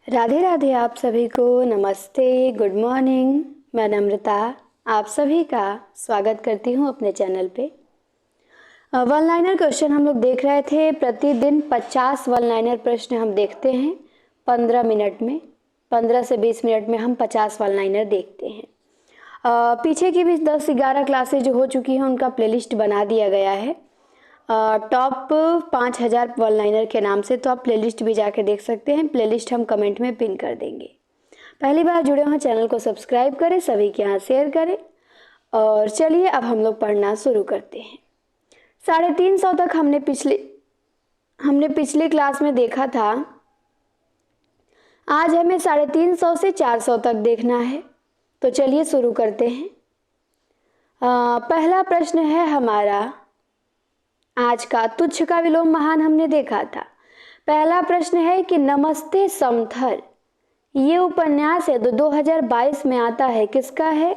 राधे राधे। आप सभी को नमस्ते, गुड मॉर्निंग। मैं नम्रता आप सभी का स्वागत करती हूँ अपने चैनल पे। वन लाइनर क्वेश्चन हम लोग देख रहे थे। प्रतिदिन 50 वन लाइनर प्रश्न हम देखते हैं 15 मिनट में। 15 से 20 मिनट में हम 50 वन लाइनर देखते हैं। पीछे की भी 10-11 क्लासेज जो हो चुकी हैं उनका प्लेलिस्ट बना दिया गया है टॉप 5000 वन लाइनर के नाम से, तो आप प्लेलिस्ट भी जाके देख सकते हैं। प्लेलिस्ट हम कमेंट में पिन कर देंगे। पहली बार जुड़े हो चैनल को सब्सक्राइब करें, सभी के यहाँ शेयर करें। और चलिए अब हम लोग पढ़ना शुरू करते हैं। 350 तक हमने पिछली क्लास में देखा था। आज हमें 350 से 400 तक देखना है, तो चलिए शुरू करते हैं। पहला प्रश्न है हमारा आज का, तुच्छ का विलोम महान हमने देखा था। पहला प्रश्न है कि नमस्ते समथर ये उपन्यास है 2022 में आता है, किसका है?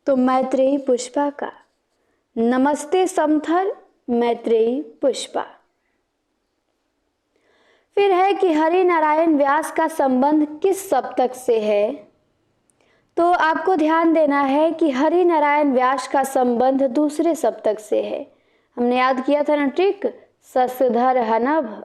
तो मैत्रेयी पुष्पा का। नमस्ते समथर मैत्रेयी पुष्पा। फिर है कि हरि नारायण व्यास का संबंध किस सप्तक से है? तो आपको ध्यान देना है कि हरि नारायण व्यास का संबंध दूसरे सप्तक से है। हमने याद किया था ना ट्रिक, शशधर हनभ।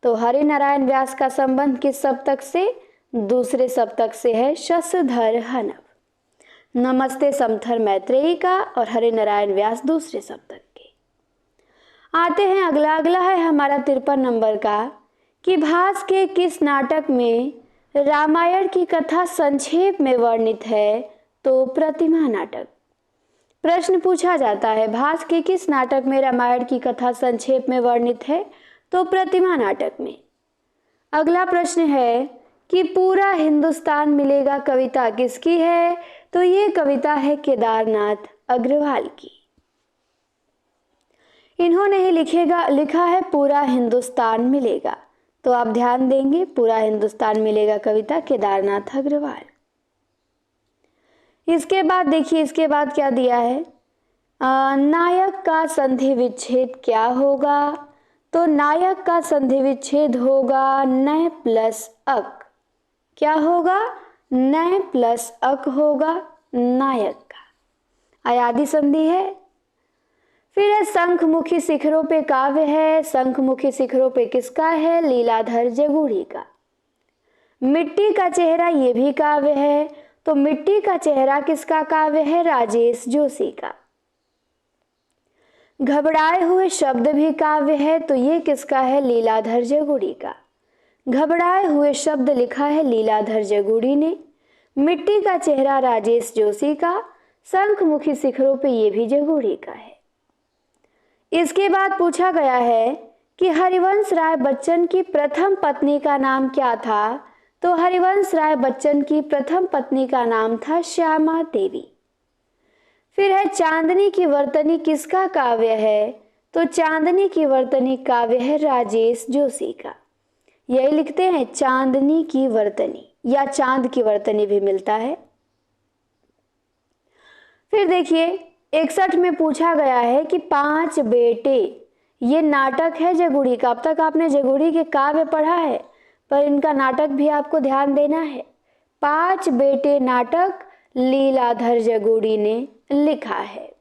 तो हरि नारायण व्यास का संबंध किस सप्तक से? दूसरे सप्तक से है, शशधर हनभ। नमस्ते समथर मैत्रेयी का और हरि नारायण व्यास दूसरे सप्तक के। आते हैं अगला है हमारा 53 नंबर का कि भास के किस नाटक में रामायण की कथा संक्षेप में वर्णित है? तो प्रतिमा नाटक। प्रश्न पूछा जाता है भास के किस नाटक में रामायण की कथा संक्षेप में वर्णित है? तो प्रतिमा नाटक में। अगला प्रश्न है कि पूरा हिंदुस्तान मिलेगा कविता किसकी है? तो ये कविता है केदारनाथ अग्रवाल की। इन्होंने ही लिखा है पूरा हिंदुस्तान मिलेगा, तो आप ध्यान देंगे। पूरा हिंदुस्तान मिलेगा कविता केदारनाथ अग्रवाल। इसके बाद देखिए, इसके बाद क्या दिया है? नायक का संधि विच्छेद क्या होगा? तो नायक का संधि विच्छेद होगा नय प्लस अक। क्या होगा? नय प्लस अक होगा नायक का। अयादि संधि है। फिर है शंखमुखी शिखरों पे काव्य है। शंखमुखी शिखरों पे किसका है? लीलाधर जगूढ़ी का। मिट्टी का चेहरा ये भी काव्य है, तो मिट्टी का चेहरा किसका काव्य है? राजेश जोशी का। घबराए हुए शब्द भी काव्य है, तो ये किसका है? लीलाधर जगूढ़ी का। घबराए हुए शब्द लिखा है लीलाधर जगूढ़ी ने। मिट्टी का चेहरा राजेश जोशी का। शंखमुखी शिखरों पे ये भी जगूढ़ी का है। इसके बाद पूछा गया है कि हरिवंश राय बच्चन की प्रथम पत्नी का नाम क्या था? तो हरिवंश राय बच्चन की प्रथम पत्नी का नाम था श्यामा देवी। फिर है चांदनी की वर्तनी किसका काव्य है? तो चांदनी की वर्तनी काव्य है राजेश जोशी का। यही लिखते हैं चांदनी की वर्तनी, या चांद की वर्तनी भी मिलता है। फिर देखिए 61 में पूछा गया है कि 5 बेटे, ये नाटक है जगूढ़ी का। अब तक आपने जगूढ़ी के काव्य पढ़ा है, पर इनका नाटक भी आपको ध्यान देना है। 5 बेटे नाटक लीलाधर जगूढ़ी ने लिखा है।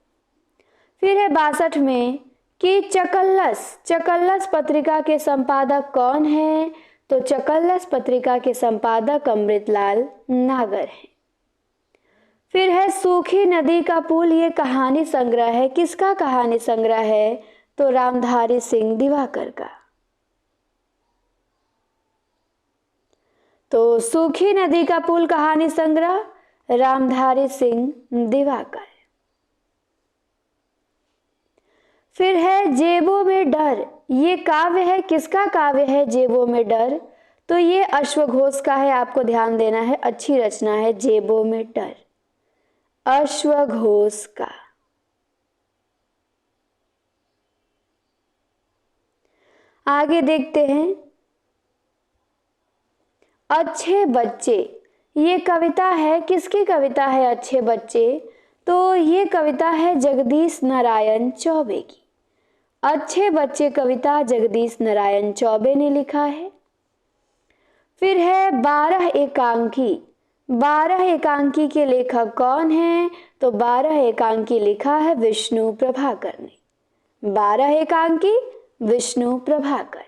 फिर है 62 में कि चकल्लस पत्रिका के संपादक कौन है? तो चकल्लस पत्रिका के संपादक अमृतलाल नागर हैं। फिर है सूखी नदी का पुल, ये कहानी संग्रह है। किसका कहानी संग्रह है? तो रामधारी सिंह दिवाकर का। तो सूखी नदी का पुल कहानी संग्रह रामधारी सिंह दिवाकर। फिर है जेबों में डर, ये काव्य है। किसका काव्य है जेबों में डर? तो ये अश्वघोष का है। आपको ध्यान देना है, अच्छी रचना है जेबों में डर, अश्वघोष का। आगे देखते हैं अच्छे बच्चे, ये कविता है। किसकी कविता है अच्छे बच्चे? तो ये कविता है जगदीश नारायण चौबे की। अच्छे बच्चे कविता जगदीश नारायण चौबे ने लिखा है। फिर है 12 एकांकी। 12 एकांकी के लेखक कौन हैं? तो 12 एकांकी लिखा है विष्णु प्रभाकर ने। 12 एकांकी विष्णु प्रभाकर।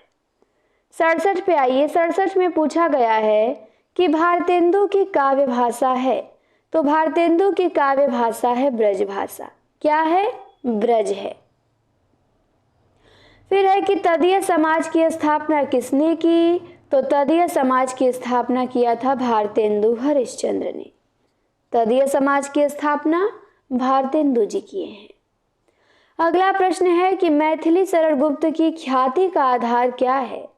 67 पे आइए। 67 में पूछा गया है कि भारतेंदु की काव्य भाषा है। तो भारतेंदु की काव्य भाषा है ब्रज भाषा। क्या है? ब्रज है। फिर है कि तदीय समाज की स्थापना किसने की? तो तदीय समाज की स्थापना किया था भारतेंदु हरिश्चंद्र ने। तदीय समाज की स्थापना भारतेंदु जी किए हैं। अगला प्रश्न है कि मैथिली शरण गुप्त की ख्याति का आधार क्या है?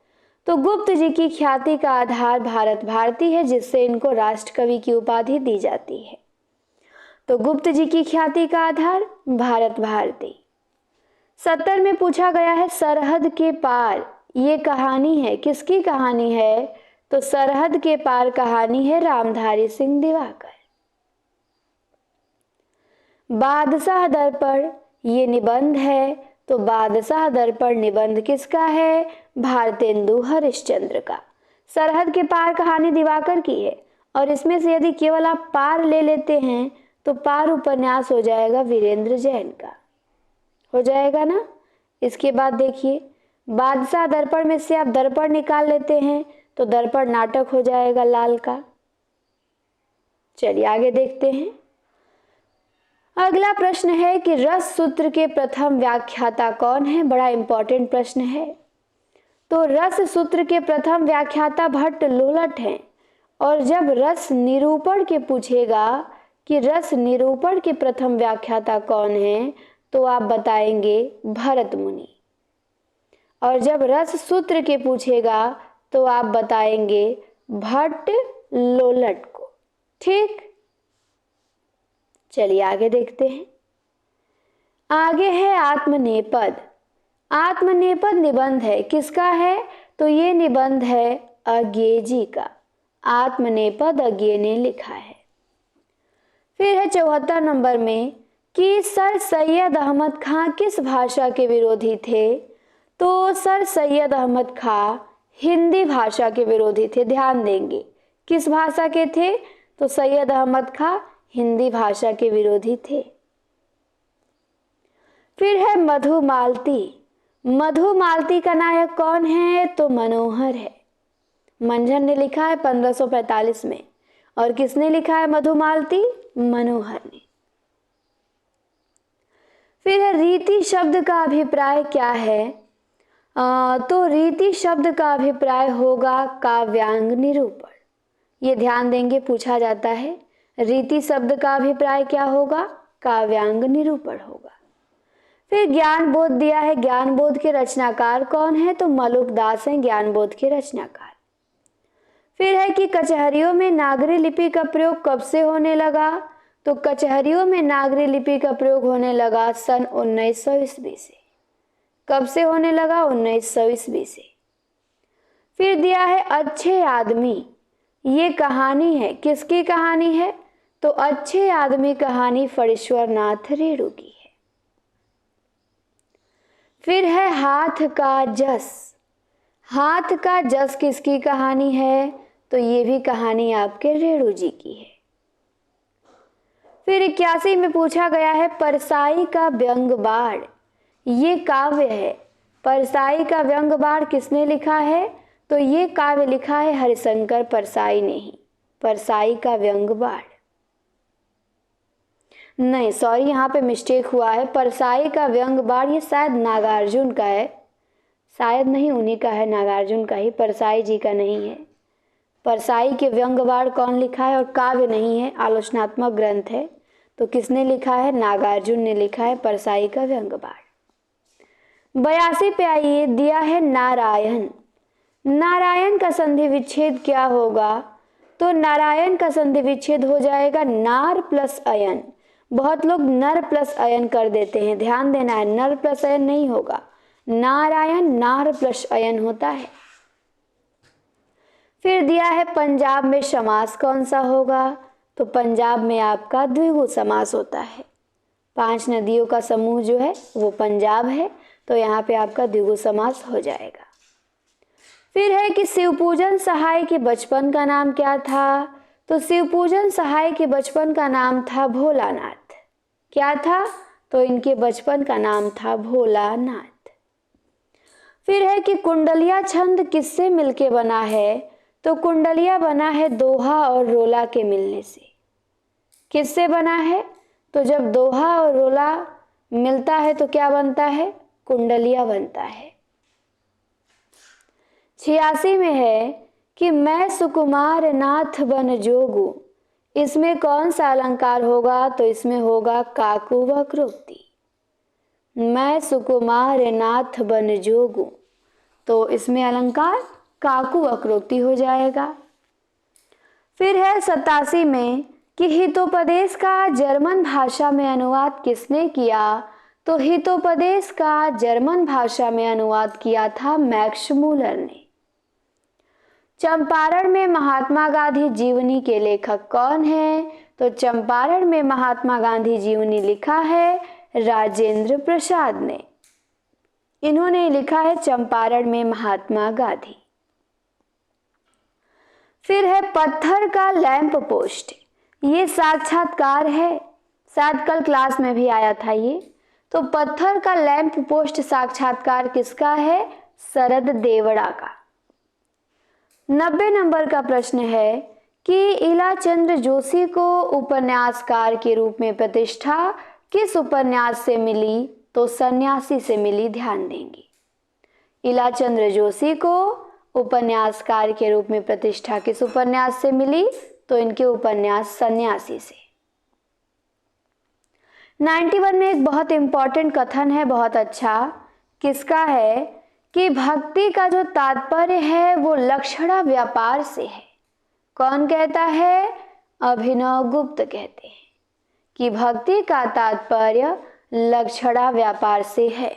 तो गुप्त जी की ख्याति का आधार भारत भारती है, जिससे इनको राष्ट्र कवि की उपाधि दी जाती है। तो गुप्त जी की ख्याति का आधार भारत भारती। 70 में पूछा गया है सरहद के पार। ये कहानी है, किसकी कहानी है? तो सरहद के पार कहानी है रामधारी सिंह दिवाकर। बादशाह दर्पण ये निबंध है। तो बादशाह दर्पण निबंध किसका है? भारतेंदु हरिश्चंद्र का। सरहद के पार कहानी दिवाकर की है, और इसमें से यदि केवल आप पार ले लेते हैं तो पार उपन्यास हो जाएगा वीरेंद्र जैन का, हो जाएगा ना। इसके बाद देखिए, बादशाह दर्पण में से आप दर्पण निकाल लेते हैं तो दर्पण नाटक हो जाएगा लाल का। चलिए आगे देखते हैं। अगला प्रश्न है कि रस सूत्र के प्रथम व्याख्याता कौन है? बड़ा इंपॉर्टेंट प्रश्न है। तो रस सूत्र के प्रथम व्याख्याता भट्ट लोलट हैं। और जब रस निरूपण के पूछेगा कि रस निरूपण के प्रथम व्याख्याता कौन है, तो आप बताएंगे भरत मुनि। और जब रस सूत्र के पूछेगा तो आप बताएंगे भट्ट लोलट को। ठीक, चलिए आगे देखते हैं। आगे है आत्मनेपद। आत्मनेपद निबंध है, किसका है? तो ये निबंध है अज्ञेय जी का। आत्मनेपद अज्ञेय ने लिखा है। फिर है 74 नंबर में कि सर सैयद अहमद खां किस भाषा के विरोधी थे? तो सर सैयद अहमद खां हिंदी भाषा के विरोधी थे। ध्यान देंगे, किस भाषा के थे? तो सैयद अहमद खां हिंदी भाषा के विरोधी थे। फिर है मधुमालती। मधुमालती का नायक कौन है? तो मनोहर है। मंझन ने लिखा है 1545 में। और किसने लिखा है मधुमालती? मनोहर ने। फिर है रीति शब्द का अभिप्राय क्या है? तो रीति शब्द का अभिप्राय होगा काव्यांग निरूपण। ये ध्यान देंगे, पूछा जाता है। रीति शब्द का अभिप्राय क्या होगा? काव्यांग निरूपण होगा। फिर ज्ञान बोध दिया है। ज्ञान बोध के रचनाकार कौन है? तो मलुक दास हैं ज्ञान बोध के रचनाकार। फिर है कि कचहरियों में नागरी लिपि का प्रयोग कब से होने लगा? तो कचहरियों में नागरी लिपि का प्रयोग होने लगा सन 1900 ईस्वी से। कब से होने लगा? 1900 ईस्वी से। फिर दिया है अच्छे आदमी। ये कहानी है, किसकी कहानी है? तो अच्छे आदमी कहानी फणीश्वर नाथ रेणु की है। फिर है हाथ का जस। हाथ का जस किसकी कहानी है? तो ये भी कहानी आपके रेणु जी की है। फिर 81 में पूछा गया है परसाई का व्यंग बाण। ये काव्य है। परसाई का व्यंग बाण किसने लिखा है? तो ये काव्य लिखा है हरिशंकर परसाई ने ही। परसाई का व्यंग बाण नहीं, सॉरी, यहाँ पे मिस्टेक हुआ है। परसाई का व्यंग बाण ये शायद नागार्जुन का है, शायद नहीं, उन्हीं का है, नागार्जुन का ही, परसाई जी का नहीं है। परसाई के व्यंग बाण कौन लिखा है? और काव्य नहीं है, आलोचनात्मक ग्रंथ है। तो किसने लिखा है? नागार्जुन ने लिखा है परसाई का व्यंग बाण। 82 पे आइए, दिया है नारायण। नारायण का संधि विच्छेद क्या होगा? तो नारायण का संधि विच्छेद हो जाएगा नार प्लस अयन। बहुत लोग नर प्लस अयन कर देते हैं, ध्यान देना है, नर प्लस अयन नहीं होगा। नारायण नार प्लस अयन होता है। फिर दिया है पंजाब में समास कौन सा होगा? तो पंजाब में आपका द्विगु समास होता है। 5 नदियों का समूह जो है वो पंजाब है, तो यहाँ पे आपका द्विगु समास हो जाएगा। फिर है कि शिवपूजन सहाय के बचपन का नाम क्या था? तो शिवपूजन सहाय के बचपन का नाम था भोलानाथ। क्या था? तो इनके बचपन का नाम था भोलानाथ। फिर है कि कुंडलिया छंद किससे मिलके बना है? तो कुंडलिया बना है दोहा और रोला के मिलने से। किससे बना है? तो जब दोहा और रोला मिलता है तो क्या बनता है? कुंडलिया बनता है। 86 में है कि मैं सुकुमार नाथ बन जोगू। इसमें कौन सा अलंकार होगा? तो इसमें होगा काकू वक्रोक्ति। मैं सुकुमार नाथ बन जोगू, तो इसमें अलंकार काकू वक्रोक्ति हो जाएगा। फिर है 87 में कि हितोपदेश का जर्मन भाषा में अनुवाद किसने किया? तो हितोपदेश का जर्मन भाषा में अनुवाद किया था मैक्स मूलर ने। चंपारण में महात्मा गांधी जीवनी के लेखक कौन है? तो चंपारण में महात्मा गांधी जीवनी लिखा है राजेंद्र प्रसाद ने। इन्होंने लिखा है चंपारण में महात्मा गांधी। फिर है पत्थर का लैंप पोस्ट। ये साक्षात्कार है, शायद कल क्लास में भी आया था ये। तो पत्थर का लैंप पोस्ट साक्षात्कार किसका है? शरद देवड़ा का। 90 नंबर का प्रश्न है कि इलाचंद्र जोशी को उपन्यासकार के रूप में प्रतिष्ठा किस उपन्यास से मिली? तो सन्यासी से मिली। ध्यान देंगे, इलाचंद्र जोशी को उपन्यासकार के रूप में प्रतिष्ठा किस उपन्यास से मिली? तो इनके उपन्यास सन्यासी से। 91 में एक बहुत इंपॉर्टेंट कथन है, बहुत अच्छा। किसका है? कि भक्ति का जो तात्पर्य है वो लक्षणा व्यापार से है। कौन कहता है? अभिनव गुप्त कहते हैं कि भक्ति का तात्पर्य लक्षणा व्यापार से है।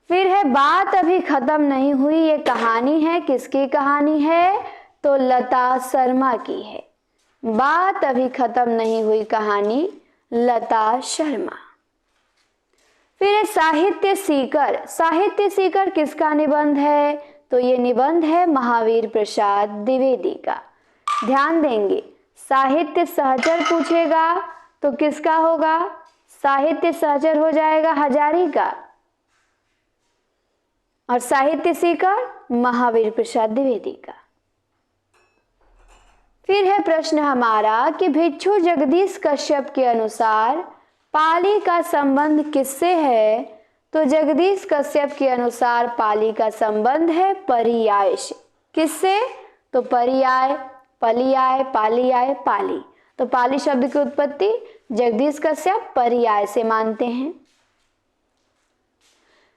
फिर है बात अभी खत्म नहीं हुई। ये कहानी है, किसकी कहानी है? तो लता शर्मा की है। बात अभी खत्म नहीं हुई कहानी लता शर्मा। फिर है साहित्य सीकर। साहित्य सीकर किसका निबंध है? तो ये निबंध है महावीर प्रसाद द्विवेदी का। ध्यान देंगे, साहित्य सहचर पूछेगा तो किसका होगा? साहित्य सहचर हो जाएगा हजारी का, और साहित्य सीकर महावीर प्रसाद द्विवेदी का। फिर है प्रश्न हमारा कि भिक्षु जगदीश कश्यप के अनुसार पाली का संबंध किससे है? तो जगदीश कश्यप के अनुसार पाली का संबंध है पर्याय से। किससे? तो पर्याय, पलियाय, पालियाय, पाली। तो पाली शब्द की उत्पत्ति जगदीश कश्यप पर्याय से मानते हैं।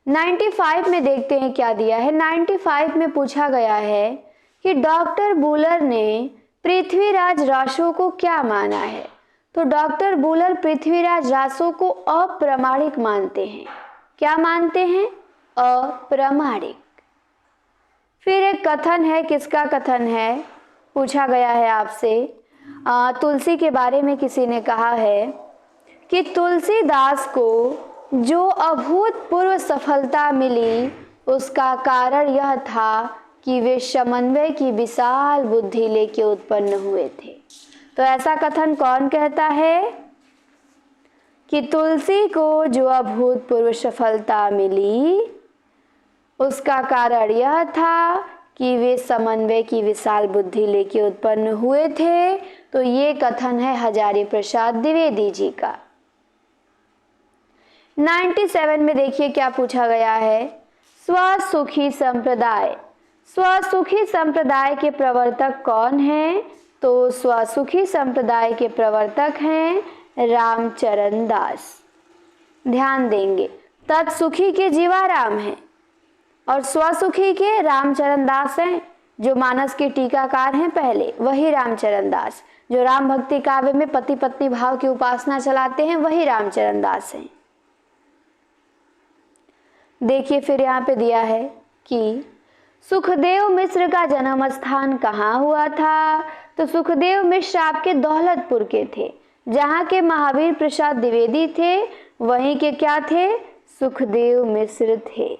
95 में देखते हैं क्या दिया है। 95 में पूछा गया है कि डॉक्टर बुलर ने पृथ्वीराज रासो को क्या माना है? तो डॉक्टर बुलर पृथ्वीराज रासो को अप्रामाणिक मानते हैं। क्या मानते हैं? अप्रामाणिक। फिर एक कथन है, किसका कथन है? पूछा गया है आपसे। तुलसी के बारे में किसी ने कहा है कि तुलसीदास को जो अभूतपूर्व सफलता मिली उसका कारण यह था कि वे समन्वय की विशाल बुद्धि लेके उत्पन्न हुए थे। तो ऐसा कथन कौन कहता है? कि तुलसी को जो अभूतपूर्व सफलता मिली उसका कारण यह था कि वे समन्वय की विशाल बुद्धि लेके उत्पन्न हुए थे। तो ये कथन है हजारी प्रसाद द्विवेदी जी का। 97 में देखिए क्या पूछा गया है। स्वसुखी संप्रदाय। स्वसुखी संप्रदाय के प्रवर्तक कौन हैं? तो स्वसुखी संप्रदाय के प्रवर्तक हैं रामचरण दास। ध्यान देंगे, तत्सुखी के जीवाराम हैं और स्वसुखी के रामचरण दास हैं। जो मानस के टीकाकार हैं पहले, वही रामचरण दास। जो राम भक्ति काव्य में पति पत्नी भाव की उपासना चलाते हैं, वही रामचरण दास हैं। देखिए फिर यहाँ पे दिया है कि सुखदेव मिश्र का जन्म स्थान कहाँ हुआ था? तो सुखदेव मिश्र आपके दौलतपुर के थे। जहाँ के महावीर प्रसाद द्विवेदी थे, वहीं के क्या थे? सुखदेव मिश्र थे।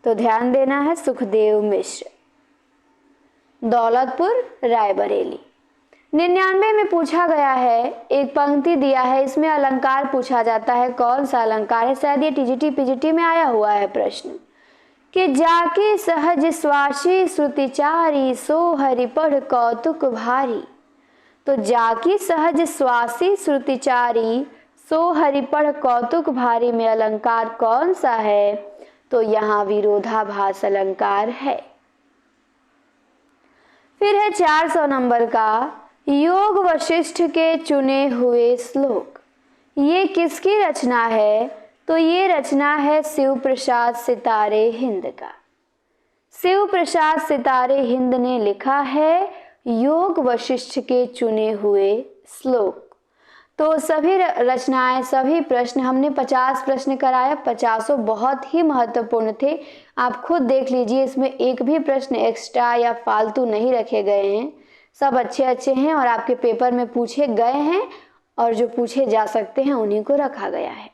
तो ध्यान देना है, सुखदेव मिश्र। दौलतपुर रायबरेली। 99 में पूछा गया है, एक पंक्ति दिया है, इसमें अलंकार पूछा जाता है, कौन सा अलंकार है? शायद ये टीजीटी पीजीटी में आया हुआ है प्रश्न कि जाके सहज स्वासी श्रुतिचारी सो हरि पढ़ कौतुक भारी। तो जाकी सहज स्वासी श्रुतिचारी सो हरि पढ़ कौतुक भारी में अलंकार कौन सा है? तो यहाँ विरोधाभास अलंकार है। फिर है 400 नंबर का, योग वशिष्ठ के चुने हुए श्लोक। ये किसकी रचना है? तो ये रचना है शिव प्रसाद सितारे हिंद का। शिव प्रसाद सितारे हिंद ने लिखा है योग वशिष्ठ के चुने हुए श्लोक। तो सभी रचनाएं, सभी प्रश्न, हमने 50 प्रश्न कराया, 50 बहुत ही महत्वपूर्ण थे। आप खुद देख लीजिए, इसमें एक भी प्रश्न एक्स्ट्रा या फालतू नहीं रखे गए हैं, सब अच्छे अच्छे हैं और आपके पेपर में पूछे गए हैं और जो पूछे जा सकते हैं उन्हीं को रखा गया है।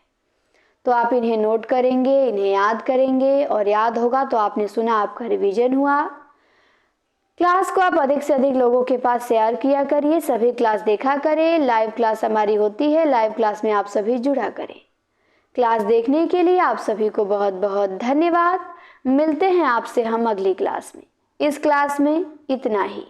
तो आप इन्हें नोट करेंगे, इन्हें याद करेंगे और याद होगा तो आपने सुना, आपका रिवीजन हुआ। क्लास को आप अधिक से अधिक लोगों के पास शेयर किया करिए, सभी क्लास देखा करें। लाइव क्लास हमारी होती है, लाइव क्लास में आप सभी जुड़ा करें। क्लास देखने के लिए आप सभी को बहुत बहुत धन्यवाद। मिलते हैं आपसे हम अगली क्लास में। इस क्लास में इतना ही।